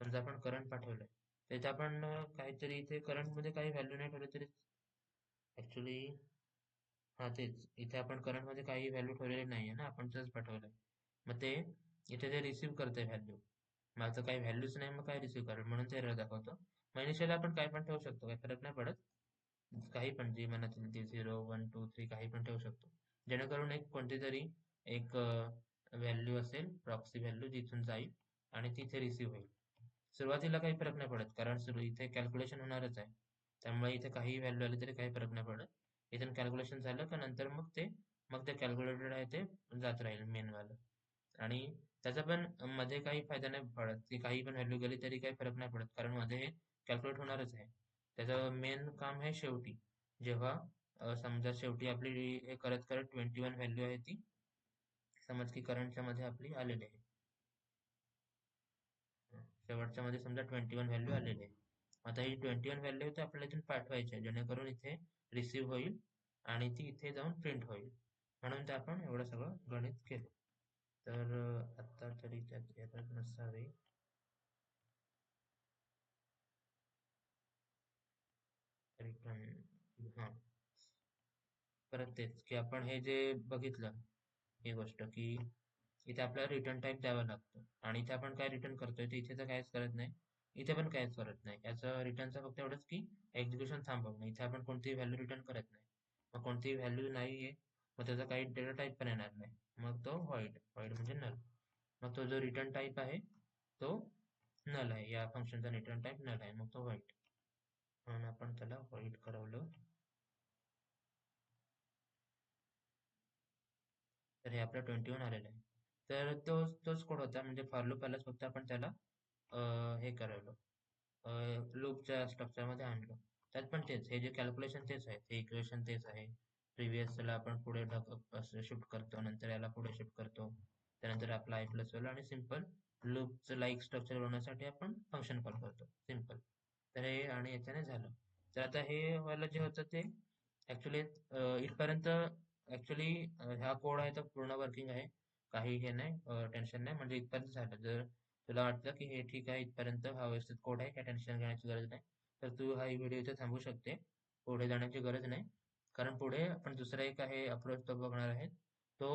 समजा आपण करंट पाठवलंय, तर इथे आपण काहीतरी इथे करंट मध्ये काही व्हॅल्यू नाही ठेवली तरी ऍक्च्युली, हा तेच, इथे आपण करंट मध्ये काही व्हॅल्यू ठेवलेली नाहीये ना, आपण तेच पाठवलंय. मग ते इथे ते रिसीव्ह करते व्हॅल्यू. माझं काही व्हॅल्यूच नाही, मग काय रिसिव्ह करेल, म्हणून ते एरर दाखवतो. मग इनिशियली आपण काय पण ठेवू शकतो, काही फरक नाही पडत. काही पण जे मनात येईल ते 0 1 2 3 काही पण ठेवू शकतो, जेणेकरून एक कोणती तरी एक व्हॅल्यू असेल, प्रॉक्सी व्हॅल्यू जिथून जाईल आणि तिथे रिसिव्ह होईल. सुरुवातीला काही फरक नाही पडत, कारण सुरू इथे कॅल्क्युलेशन होणारच आहे. त्यामुळे इथे काही व्हॅल्यू आली तरी काही फरक नाही पडत. इथून कॅल्क्युलेशन झालं का नंतर मग ते कॅल्क्युलेटेड आहे ते जात राहील मेन वालं. आणि त्याचा पण मध्ये काही फायदा नाही पडत, की काही पण व्हॅल्यू गेली तरी काही फरक नाही पडत, कारण मध्ये हे कॅल्क्युलेट होणारच आहे. त्याचं मेन काम आहे शेवटी, जेव्हा समजा शेवटी आपली हे करत करत 21 व्हॅल्यू आहे ती, समज की करंटच्या मध्ये आपली आलेली आहे. शेवटच्या मध्ये समजा 21 व्हॅल्यू आलेली आहे. आता ही 21 व्हॅल्यू तर आपल्याला इथून पाठवायची आहे, जेणेकरून इथे रिसिव्ह होईल आणि ती इथे जाऊन प्रिंट होईल. म्हणून ते आपण एवढं सगळं गणित केलं. तर आता तरी त्यात एरर नसावे. तरी पण हां, परत तेच की आपण हे जे बघितलं, ही गोष्ट की इथे आपल्याला रिटर्न टाइप द्यावा लागतो, आणि इथे आपण काय रिटर्न करतोय ते इथे तर काहीच करत नाही, इथे पण काहीच करत नाही. याचं रिटर्नचं फक्त एवढंच की एक्झिक्युशन थांबवणं. इथे आपण कोणतीही व्हॅल्यू रिटर्न करत नाही. मग कोणतीही व्हॅल्यू नाही आहे, मग त्याचा काही डेटा टाईप पण येणार नाही, मग तो व्हॉइड, व्हॉइड म्हणजे नल. मग तो जो रिटर्न टाईप आहे तो नल आहे, या फंक्शनचा रिटर्न टाईप नल आहे, मग तो व्हॉइड, म्हणून आपण त्याला व्हॉइड करवलं. तर हे आपलं 21 आलेलं आहे. तर तोच कोड होता, म्हणजे फॉर लूप आलाच, फक्त आपण त्याला हे करवलं, लूपच्या स्ट्रक्चरमध्ये आणलं. त्यात पण तेच, हे जे कॅल्क्युलेशन तेच आहे, ते इक्वेशन तेच आहे. प्रिव्हियसला आपण पुढे शिफ्ट करतो, नंतर याला पुढे शिफ्ट करतो, त्यानंतर आपला आय प्लस आणि सिम्पल लूपचं लाईक स्ट्रक्चर बनवण्यासाठी आपण फंक्शन कॉल करतो, सिम्पल. तर हे आणि याच्याने झालं. तर आता हे वाला जे होतं ते ऍक्च्युली इथपर्यंत, ऍक्च्युली हा कोड आहे तर पूर्ण वर्किंग आहे, काही हे नाही, टेन्शन नाही, म्हणजे इथपर्यंत झालं. जर तुला वाटलं की हे ठीक आहे, इथपर्यंत हा व्यवस्थित कोड आहे, काय टेन्शन घेण्याची गरज नाही, तर तू हा व्हिडिओ इथे थांबू शकते, पुढे जाण्याची गरज नाही. कारण पुढे आपण दुसरा एक आहे अप्रोच तो बघणार आहे. तो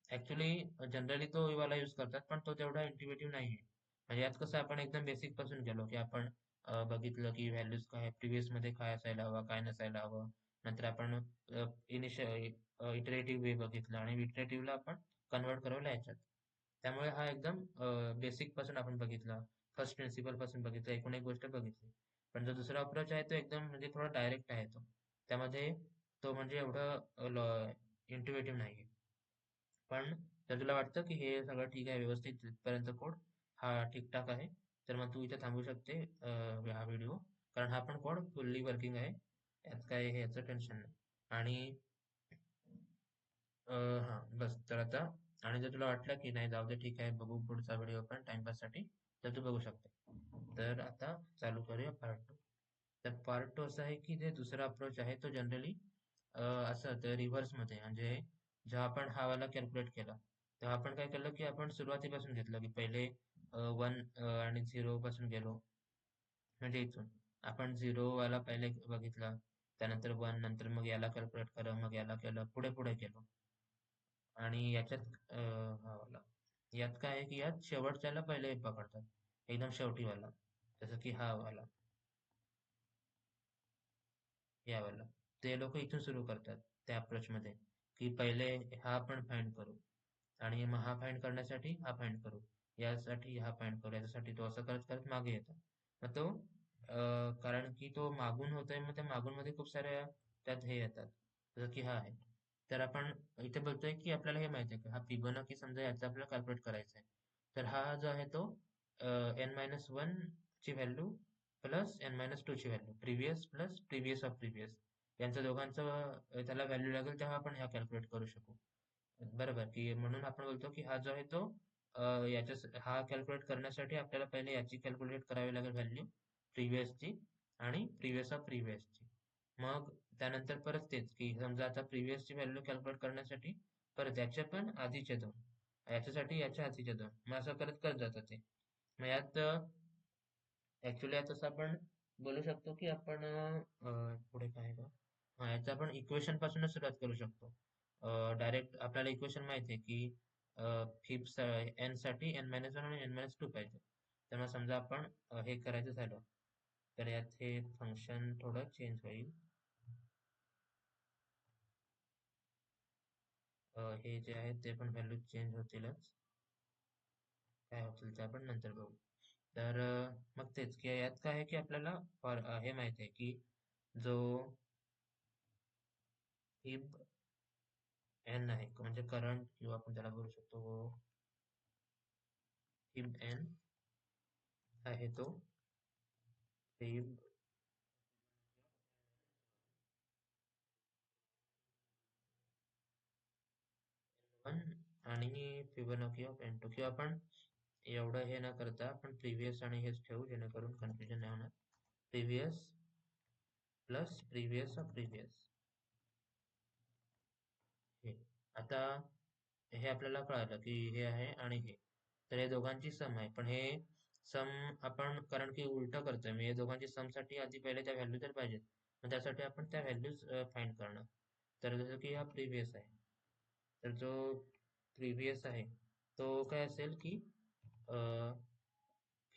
ऍक्च्युली जनरली तो वाला यूज करतात, पण तो तेवढा इंटिग्रेटिव्ह नाही आहे. म्हणजे यात कसं आपण एकदम बेसिक पासून गेलो, की आपण बघितलं की व्हॅल्यूज काय प्रिव्हियस मध्ये काय असायला हवं, काय नसायला हवं. नंतर आपण इनिशियल इटरेटिव्ह वे बघितलं, आणि इटरेटिव्हला आपण कन्वर्ट करवलं याच्यात. त्यामुळे हा एकदम बेसिक पासून आपण बघितला, फर्स्ट प्रिन्सिपल पासून बघितलं, एकूण एक गोष्ट बघितली. पण जो दुसरा अप्रोच आहे तो एकदम म्हणजे थोडा डायरेक्ट आहे. त्यामध्ये तो म्हणजे एवढं इंटिग्रेटिव्ह नाही. पण जर तुला वाटतं की हे सगळं ठीक आहे, व्यवस्थित तिथपर्यंत कोड हा ठीकठाक आहे, तर मग तू इथे थांबू शकते हा व्हिडिओ, कारण हा पण कोड फुल्ली वर्किंग आहे, यात काय हे याचं टेन्शन नाही. आणि हां, बस तर आता, आणि जर तुला वाटलं की नाही जाऊ दे ठीक आहे, बघू पुढचा व्हिडिओ पण टाइमपाससाठी, तर तू बघू शकते. तर आता चालू करूया पार्ट टू. तर पार्ट टू असं आहे की जे दुसरा अप्रोच आहे तो जनरली असं होतं रिव्हर्समध्ये, म्हणजे जेव्हा आपण हा वाला कॅल्क्युलेट केला, तेव्हा आपण काय केलं की आपण सुरुवातीपासून घेतलं, की पहिले 1 आणि 0 पासून गेलो. म्हणजे इथून आपण 0 वाला पहिले बघितला, त्यानंतर 1, नंतर मग याला कॅल्क्युलेट केलं, मग याला केलं, पुढे पुढे गेलो. आणि याच्यात हा वाला, यात काय आहे की यात शेवटच्याला पहिले पकडतात, एकदम शेवटीवाला, जसं की हा वाला, या वाला. ते लोक इथून सुरू करतात त्या अप्रोच मध्ये, की पहिले हा आपण फाइंड करू, आणि मग हा फाइंड करण्यासाठी हा फाइंड करू, यासाठी हा फाइंड करू, याच्यासाठी तो, असं करत करत मागे येतो. मग तो कारण की तो मागून होतोय, मग त्या मागून मध्ये खूप साऱ्या त्यात हे येतात, जसं की हा आहे. तर आपण इथे बोलतोय की आपल्याला हे माहिती आहे की हा फिबोनाची समजा याचा आपल्याला कॅल्क्युलेट करायचा आहे. तर हा जो आहे तो n-1 ची व्हॅल्यू प्लस n-2 ची value, previous plus previous of previous, यांच्या दोघांचं त्याला व्हॅल्यू लागेल, तेव्हा आपण ह्या कॅल्क्युलेट करू शकू. बरोबर, की म्हणून आपण बोलतो की हा जो आहे तो हा कॅल्क्युलेट करण्यासाठी आपल्याला पहिले याची कॅल्क्युलेट करावी लागेल व्हॅल्यू, प्रिव्हियसची आणि प्रिव्हियस ऑफ प्रिव्हियसची. मग त्यानंतर परत तेच, की समजा आता प्रिव्हियसची व्हॅल्यू कॅल्क्युलेट करण्यासाठी परत याच्या पण आधीचे दोन, याच्यासाठी याच्या आधीचे दोन, मग असं करत करत जातं ते. मग यात ऍक्च्युली आता असं आपण बोलू शकतो की आपण पुढे काय आहे का, हा याचं आपण इक्वेशन पासूनच सुरुवात करू शकतो. डायरेक्ट आपल्याला इक्वेशन माहिती आहे की फिब एन साठी n-1 आणि n-2 पाहिजे. तर मग समजा आपण हे करायचं झालं तर यात हे फंक्शन थोडं चेंज होईल. हे जे आहे ते पण व्हॅल्यू चेंज होतीलच. काय होतील ते आपण नंतर बघू. तर मग तेच की यात काय आहे की आपल्याला हे माहिती आहे की जो फिब एन आहे म्हणजे करंट किंवा आपण त्याला बोलू शकतो फिब एन आहे तो फिब वन आणि फिबोनाची ऑफ एन टू किंवा आपण एवढं हे न करता आपण प्रिव्हियस आणि हेच ठेवू जेणेकरून कन्फ्युजन नाही होणार. Previous plus previous of previous हे. आता हे आपल्याला कळालं की हे आहे आणि हे, तर हे दोघांची सम आहे. पण हे सम आपण कारण की उलट करतोय मी, हे दोघांची सम साठी आधी पहिले त्या व्हॅल्यू तर पाहिजेत. मग त्यासाठी आपण त्या व्हॅल्यूज फाइंड करणार. तर जसं की हा प्रिव्हियस आहे, तर जो प्रिव्हियस आहे तो काय असेल की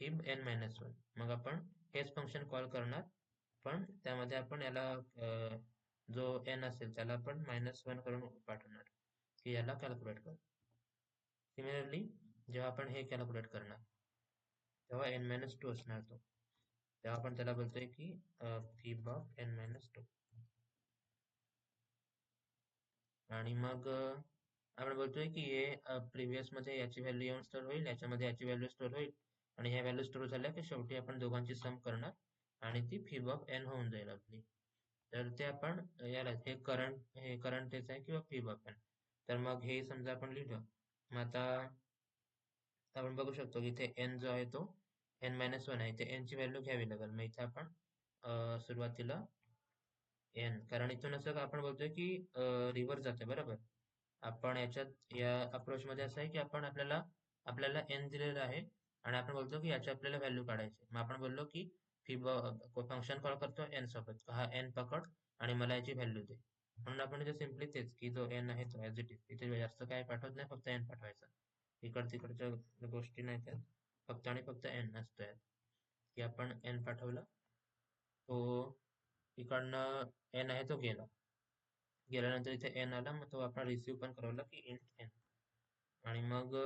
फिब एन मायनस वन. मग आपण हेच फंक्शन कॉल करणार, पण त्यामध्ये आपण याला जो एन असेल त्याला आपण -1 करून पाठवणार की याला कॅल्क्युलेट कर. सिमिलरली जेव्हा आपण हे कॅल्क्युलेट करणार तेव्हा n-2 असणार तो, तेव्हा आपण त्याला बोलतोय की फिब ऑफ n-2. आणि मग आपण बोलतोय की हे प्रिव्हियस मध्ये याची व्हॅल्यू येऊन स्टोअर होईल, याच्यामध्ये याची व्हॅल्यू स्टोअर होईल, आणि ह्या व्हॅल्यू स्टोअर झाल्या की शेवटी आपण दोघांची सम करणार आणि ती फिब ऑफ एन होऊन जाईल आपली. तर ते आपण याला हे करंट तेच आहे किंवा फिब ऑफ एन. तर मग हे समजा आपण लिहिलं. मग आता आपण बघू शकतो की इथे एन जो आहे तो n-1 आहे, ते एन ची व्हॅल्यू घ्यावी लागेल. मग इथे आपण सुरुवातीला एन, कारण इथून असं आपण बोलतोय की रिव्हर्स जाते बरोबर. आपण याच्यात या अप्रोच मध्ये असं आहे की आपण आपल्याला आपल्याला एन दिलेलं आहे आणि आपण बोलतो की याची आपल्याला व्हॅल्यू काढायची. मग आपण बोललो की फिब फंक्शन कॉल करतो एन सोबत, हा एन पकड आणि मला याची व्हॅल्यू दे. म्हणून आपण इथे सिम्पली तेच की जो एन आहे तो ऍज इट इज, इथे जास्त काय पाठवत नाही, फक्त एन पाठवायचा. तिकडच्या गोष्टी नाही त्यात, फक्त आणि फक्त एन असतो की आपण एन पाठवला, तो इकडनं एन आहे तो गेला. गेल्यानंतर इथे एन आला, मग तो आपण रिसिव्ह पण करवला की इंट एन. आणि मग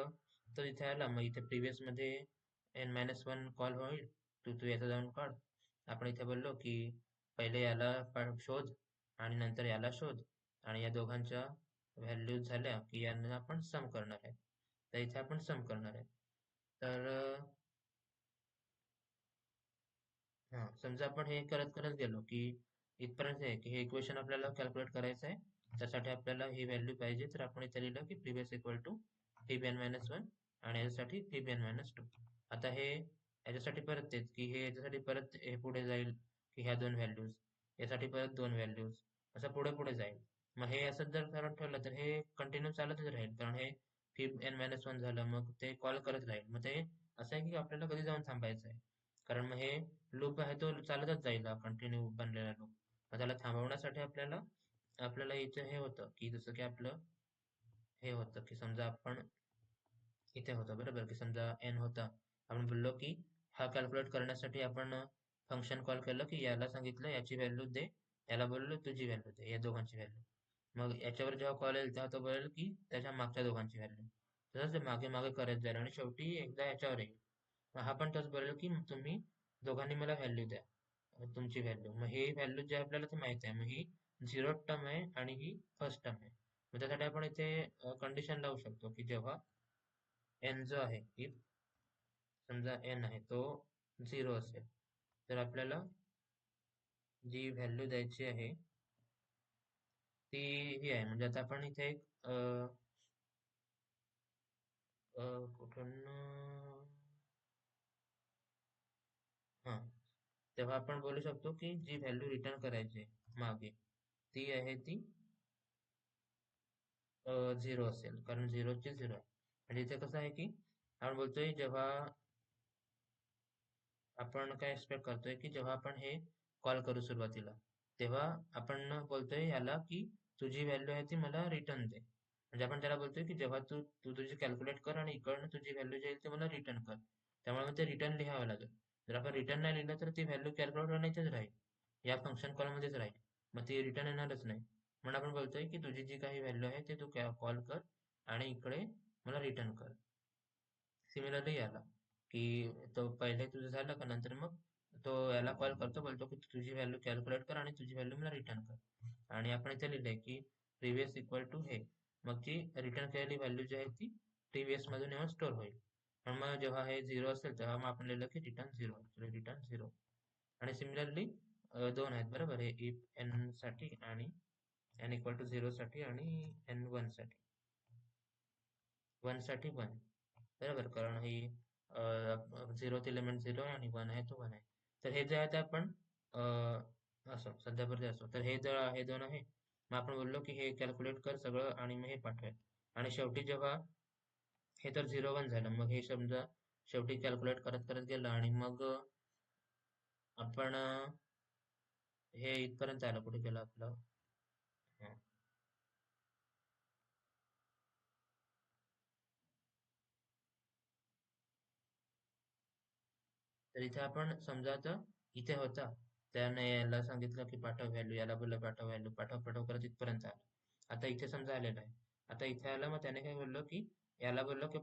तो इथे आला, मग इथे प्रिव्हियस मध्ये n-1 कॉल होईल, तू याचा जाऊन काढ. आपण इथे बोललो की पहिले याला शोध आणि नंतर याला शोध, आणि या दोघांच्या व्हॅल्यूज झाल्या की यांना आपण सम करणार आहे. तर इथे आपण सम करणार आहे. तर हा समजा आपण हे करत करत गेलो की इथपर्यंत आहे की हे इक्वेशन आपल्याला कॅल्क्युलेट करायचं आहे. त्यासाठी आपल्याला ही व्हॅल्यू पाहिजे, तर आपण इथे लिहिलं की previous equal to fib n-1 आणि याच्यासाठी फिब n-2. आता हे याच्यासाठी परत तेच की हे याच्यासाठी परत हे पुढे जाईल की ह्या दोन व्हॅल्यूज, यासाठी परत दोन व्हॅल्यूज, असं पुढे पुढे जाईल. मग हे असं जर करत ठेवलं तर हे कंटिन्यू चालतच राहील, कारण हे फिब n-1 झालं, मग ते कॉल करत राहील. मग ते असं आहे की आपल्याला कधी जाऊन थांबायचं आहे, कारण मग हे लूप आहे तो चालतच जाईल, कंटिन्यू बनलेला लूप. मग त्याला थांबवण्यासाठी आपल्याला आपल्याला इथे हे होतं की जसं की आपलं हे होतं की समजा आपण इथे होतं बरोबर की समजा एन होता, आपण बोललो की हा कॅल्क्युलेट करण्यासाठी आपण फंक्शन कॉल केलं की याला सांगितलं याची व्हॅल्यू दे, याला बोललो तुझी व्हॅल्यू दे, या दोघांची व्हॅल्यू. मग याच्यावर जेव्हा कॉल येईल तेव्हा तो बोलेल की त्याच्या मागच्या दोघांची व्हॅल्यू. तसंच ते मागे मागे करत जाईल आणि शेवटी एकदा याच्यावर येईल. मग हा पण तसं बोलेल की तुम्ही दोघांनी मला व्हॅल्यू द्या, तुमची व्हॅल्यू. मग ही व्हॅल्यू जी आपल्याला ती माहिती आहे, मग ही 0th टर्म आहे आणि ही फर्स्ट टर्म आहे. मग त्यासाठी आपण इथे कंडिशन लावू शकतो की जेव्हा एन जो आहे, इफ समजा एन आहे तो 0 असेल, तर आपल्याला जी व्हॅल्यू द्यायची आहे ती ही आहे. म्हणजे आता आपण इथे एक कुठून हा, तेव्हा आपण बोलू शकतो की जी व्हॅल्यू रिटर्न करायची आहे मागे, ती आहे ती 0 असेल, कारण 0 ची 0 आहे. आणि इथे कसं आहे की आपण बोलतोय जेव्हा आपण काय एक्सपेक्ट करतोय की जेव्हा आपण हे कॉल करू सुरुवातीला, तेव्हा आपण बोलतोय याला की तुझी व्हॅल्यू आहे ती मला रिटर्न दे. म्हणजे आपण त्याला बोलतोय की जेव्हा तू तू तुझी कॅल्क्युलेट कर आणि इकडनं तुझी व्हॅल्यू जी आहे ती मला रिटर्न कर. त्यामुळे मग ते रिटर्न लिहावं लागेल. जर आपण रिटर्न नाही लिहिलं तर ती व्हॅल्यू कॅल्क्युलेट होण्याचीच राहील, या फंक्शन कॉलमध्येच राहील, मग ती रिटर्न येणारच नाही. म्हणून आपण बोलतोय की तुझी जी काही व्हॅल्यू आहे ते तू कॉल कर आणि इकडे मला रिटर्न कर. सिमिलरली याला, की तो पहिले तुझं झालं का नंतर मग तो याला कॉल करतो, बोलतो की तुझी व्हॅल्यू कॅल्क्युलेट कर आणि तुझी व्हॅल्यू मला रिटर्न कर. आणि आपण इथे लिहिलंय की प्रिव्हियस इक्वल टू हे, मग जी रिटर्न केलेली व्हॅल्यू जी आहे ती प्रिव्हियस मधून येऊन स्टोअर होईल. पण मग जेव्हा हे 0 असेल तेव्हा मग आपण लिहिलं की रिटर्न 0, रिटर्न 0. आणि सिमिलरली दोन आहेत बरोबर, हे इफ एन साठी आणि एन इक्वल टू 0 साठी आणि एन 1 साठी. 1 साठी 1 बरोबर, कारण ही 0th एलिमेंट 0 आहे आणि 1 आहे तो 1 आहे. तर हे जे आहे ते आपण असं सध्यापुरते असो, तर हे जर हे दोन आहे, मग आपण बोललो की हे कॅल्क्युलेट कर सगळं आणि मग हे पाठवेल. आणि शेवटी जेव्हा हे तर 0 1 झालं, मग हे समजा शेवटी कॅल्क्युलेट करत करत गेलं आणि मग आपण हे इथपर्यंत आलं, कुठे गेलं आपलं, हं. तर इथे आपण समजा आता इथे होता, त्याने याला सांगितलं की पाठव व्हॅल्यू, याला बोललं पाठव व्हॅल्यू, पाठव पाठव करत इथपर्यंत आलं. आता इथे समजा आलेलं आहे. आता इथे आलं, मग त्याने काय बोललो की याला बोललो की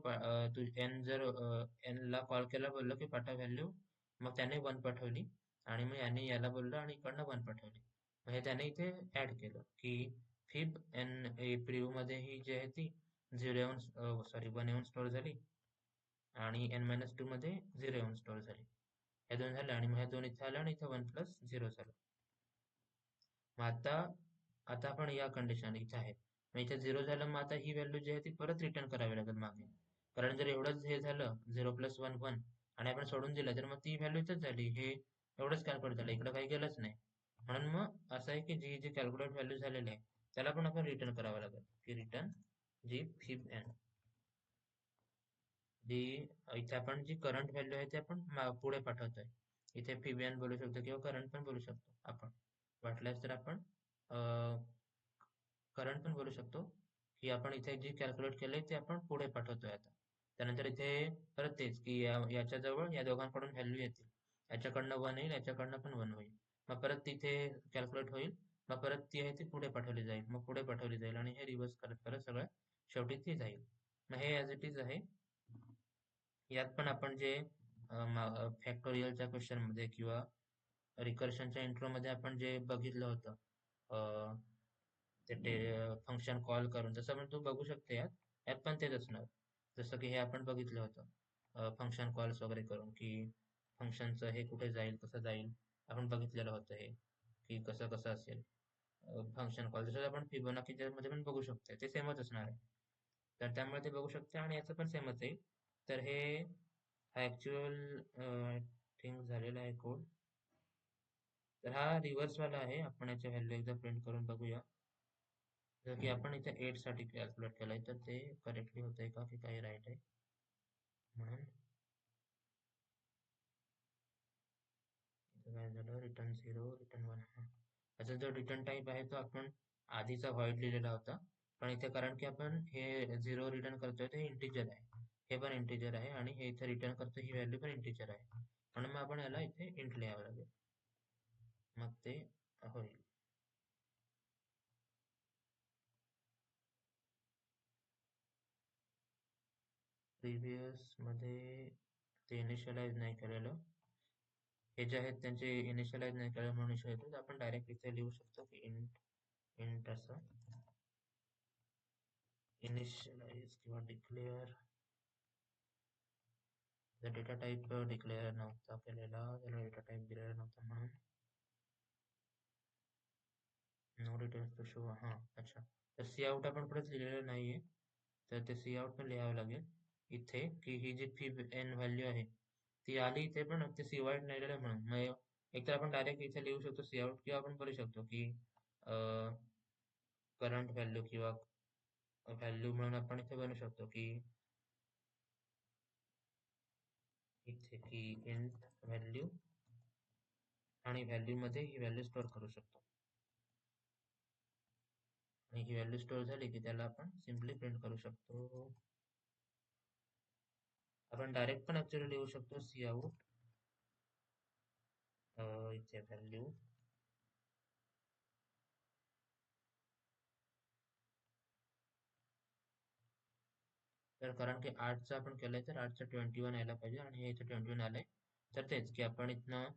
तू एन जर एन ला कॉल केला, बोललो की पाठव व्हॅल्यू, मग त्याने 1 पाठवली. आणि मग याने याला बोललो आणि इकडनं 1 पाठवली. मग हे त्याने इथे ऍड केलं की फिब एन प्रिव्ह्यू मध्ये ही जी आहे ती 0 येऊन सॉरी 1 येऊन स्टोअर झाली, आणि n-2 मध्ये 0 येऊन स्टोअर झाली. हे दोन झालं आणि मग हे दोन इथे आलं आणि इथे 1 प्लस 0 झालं. मग आता आता आपण या कंडिशन इथे आहे, मग इथे 0 झालं, मग आता ही व्हॅल्यू जी आहे ती परत रिटर्न करावी लागेल मागे. कारण जर एवढंच हे झालं 0 प्लस 1 1 आणि आपण सोडून दिलं, तर मग ती व्हॅल्यू इथेच झाली, हे एवढंच कॅल्क्युलेट झालं, इकडे काही गेलंच नाही. म्हणून मग असं आहे की जी जी कॅल्क्युलेट व्हॅल्यू झालेली आहे त्याला पण आपण रिटर्न करावं लागेल, की रिटर्न जी फिब एन, जी इथे आपण जी करंट व्हॅल्यू आहे ते आपण पुढे पाठवतोय. इथे फिबियन बोलू शकतो किंवा करंट पण बोलू शकतो आपण, वाटल्यास तर आपण करंट पण बोलू शकतो, की आपण इथे जी कॅल्क्युलेट केलंय ते आपण पुढे पाठवतोय आता. त्यानंतर इथे परत तेच की याच्या जवळ या दोघांकडून व्हॅल्यू येतील, याच्याकडनं 1 येईल, याच्याकडनं पण 1 होईल, मग परत तिथे कॅल्क्युलेट होईल, मग परत ती आहे ती पुढे पाठवली जाईल, मग पुढे पाठवली जाईल आणि हे रिव्हर्स करत करत सगळं शेवटी ती जाईल. मग हे ॲज इट इज आहे. यात पण आपण जे फॅक्टोरियलच्या क्वेश्चन मध्ये किंवा रिकर्शनच्या इंट्रो मध्ये आपण जे बघितलं होतं, ते फंक्शन कॉल करून, तसं पण तू बघू शकते यात. यात पण तेच असणार, जसं की हे आपण बघितलं होतं फंक्शन कॉल्स वगैरे करून, की फंक्शनचं हे कुठे जाईल कसं जाईल, आपण बघितलेलं होतं हे, की कसं कसं असेल फंक्शन कॉल, जसं आपण फिबोनाकीच्या मध्ये पण बघू शकते, ते सेमच असणार आहे. तर त्यामुळे ते बघू शकते आणि याचं पण सेमच आहे. तर हे ऍक्च्युअल आय थिंक झालेला आहे कोड. तर हा रिव्हर्स वाला आहे, आपण याच्या व्हॅल्यू एकदा प्रिंट करून बघूया. जर की आपण इथे 8 साठी कॅल्क्युलेट केलंय, तर ते करेक्टली होतंय का की काही राईट आहे म्हणून. इथं काय झालं, रिटर्न 0 रिटर्न 1. याचा जो रिटर्न टाईप आहे तो आपण आधीचा व्हॉइड लिहिलेला होता, पण इथे कारण की आपण हे 0 रिटर्न करतोय ते इंटिजर आहे, हे पण इंटिजर आहे, आणि हे इथे रिटर्न करतोय ही व्हॅल्यू पण इंटिजर आहे, म्हणून मग आपण याला इथे इंट लिहावं लागेल, मग ते होईल. प्रिव्हियस मध्ये ते इनिशियलाइज नाही केलेलं, हे जे आहेत त्यांचे इनिशियलाइज नाही केलं म्हणून इश्यू येतो, तर आपण डायरेक्ट इथे लिहू शकतो की इंट इंट असं इनिशियलाइज किंवा डिक्लेअर. जर डेटा टाईप डिक्लेअर नव्हता केलेला, त्याला डेटा टाईप दिलेला नव्हता म्हणून नो डिटेल्स टू शो. हां, अच्छा. तर सी आउट आपण कुठेच लिहिलेलं नाहीये, तर ते सी आउट पण लिहावं लागेल इथे, की ही जी फिब एन व्हॅल्यू आहे ती आली इथे, पण ते सी वाईट नाही लिहिलं म्हणून. मग एकतर आपण डायरेक्ट इथे लिहू शकतो सी आउट, किंवा आपण बोलू शकतो की करंट व्हॅल्यू किंवा व्हॅल्यू म्हणून आपण इथे बनवू शकतो की इथे की इंट व्हॅल्यू, आणि व्हॅल्यू मध्ये ही व्हॅल्यू स्टोअर करू शकतो. आणि ही व्हॅल्यू स्टोअर झाली की त्याला आपण सिम्पली प्रिंट करू शकतो. आपण डायरेक्ट पण ऍक्च्युअली लिहू शकतो सी आउट, इथे व्हॅल्यू. तर कारण की 8चं आपण केलंय तर 8चं 21 यायला पाहिजे आणि हे इथे 21 आलंय. तर तेच की आपण इथनं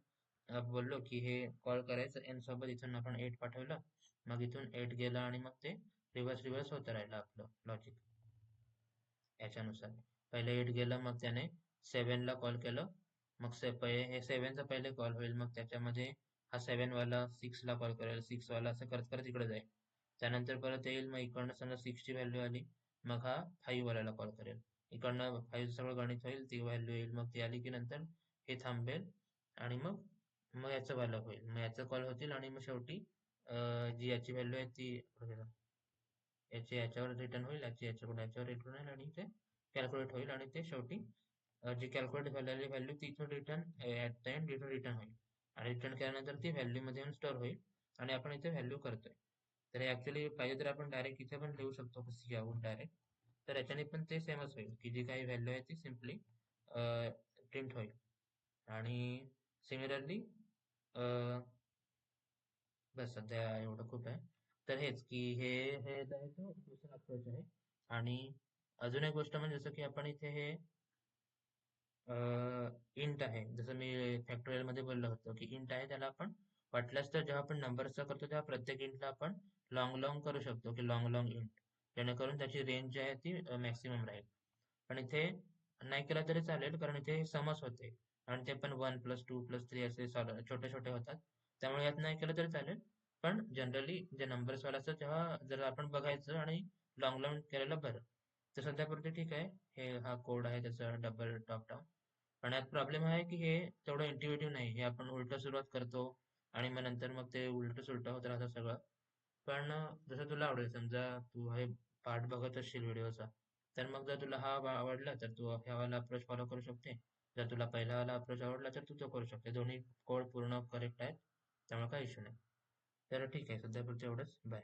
बोललो की हे कॉल करायचं n सोबत, इथून आपण 8 पाठवलं, मग इथून 8 गेलं आणि मग ते रिव्हर्स रिव्हर्स होत राहिलं आपलं लॉजिक याच्यानुसार. पहिले 8 गेलं, मग त्याने 7 ला कॉल केलं, मग हे 7चा पहिले कॉल होईल, मग त्याच्यामध्ये हा 7 वाला 6 ला कॉल करेल, 6 वाला असं करत करत इकडे जाईल. त्यानंतर परत येईल, मग इकडनं समजा 6 ची व्हॅल्यू आली, मग हा 5 वाल्याला कॉल करेल. इकडनं 5 सगळं गणित होईल, ती व्हॅल्यू येईल, मग ती आली की नंतर हे थांबेल आणि मग मग याचं वाला होईल, मग याचं कॉल होतील आणि मग शेवटी जी याची व्हॅल्यू आहे ती याची याच्यावर रिटर्न होईल, याची याच्याकडून याच्यावर रिटर्न होईल आणि ते कॅल्क्युलेट होईल आणि ते शेवटी जी कॅल्क्युलेट झालेली व्हॅल्यू ती इथून रिटर्न ऍट द एंड इथून रिटर्न होईल आणि रिटर्न केल्यानंतर ती व्हॅल्यू मध्ये येऊन स्टोअर होईल आणि आपण इथे व्हॅल्यू करतोय. तर ऍक्च्युली पाहिजे तर आपण डायरेक्ट इथे पण लिहू शकतो सी आउट डायरेक्ट. तर याच्याने पण ते सेमच होईल की जी काही व्हॅल्यू आहे ती सिम्पली प्रिंट होईल. आणि सिमिलरली बस सध्या एवढं खूप आहे. तर हेच की हे आहे तो दुसरा अप्रोच आहे. आणि अजून एक गोष्ट म्हणजे जसं की आपण इथे हे इंट आहे, जसं मी फॅक्टोरियल मध्ये बोललो होतो की इंट आहे, त्याला आपण वाटल्यास तर जेव्हा आपण नंबरचा करतो तेव्हा प्रत्येक इंटला आपण लॉंग लॉंग करू शकतो की लॉंग लॉंग इंट, जेणेकरून त्याची रेंज जी आहे ती मॅक्सिमम राहील. पण इथे नाही केला तरी चालेल, कारण इथे समच होते आणि ते पण 1 + 2 + 3 असे छोटे छोटे होतात. त्यामुळे यात नाही केलं तरी चालेल. पण जनरली जे नंबर्स वाला असतं तेव्हा जर आपण बघायचं आणि लॉंग लॉंग केलेलं बरं. तर सध्यापुरते ठीक आहे, हे हा कोड आहे त्याचा डबल टॉप डाऊन. पण यात प्रॉब्लेम आहे की हे तेवढं इंट्युइटिव्ह नाही, हे आपण उलट सुरुवात करतो आणि मग नंतर मग ते उलट सुलट होत राहतं सगळं. पण जसं तुला आवडेल, समजा तू हे पार्ट बघत असशील व्हिडिओचा, तर मग जर तुला हा आवडला तर तू ह्या वाला अप्रोच फॉलो करू शकते. जर तुला पहिला वाला अप्रोच आवडला तर तू तो करू शकते. दोन्ही कोड पूर्ण करेक्ट आहेत, त्यामुळे काही इश्यू नाही. तर ठीक आहे, सध्यापुरतं एवढंच. बाय.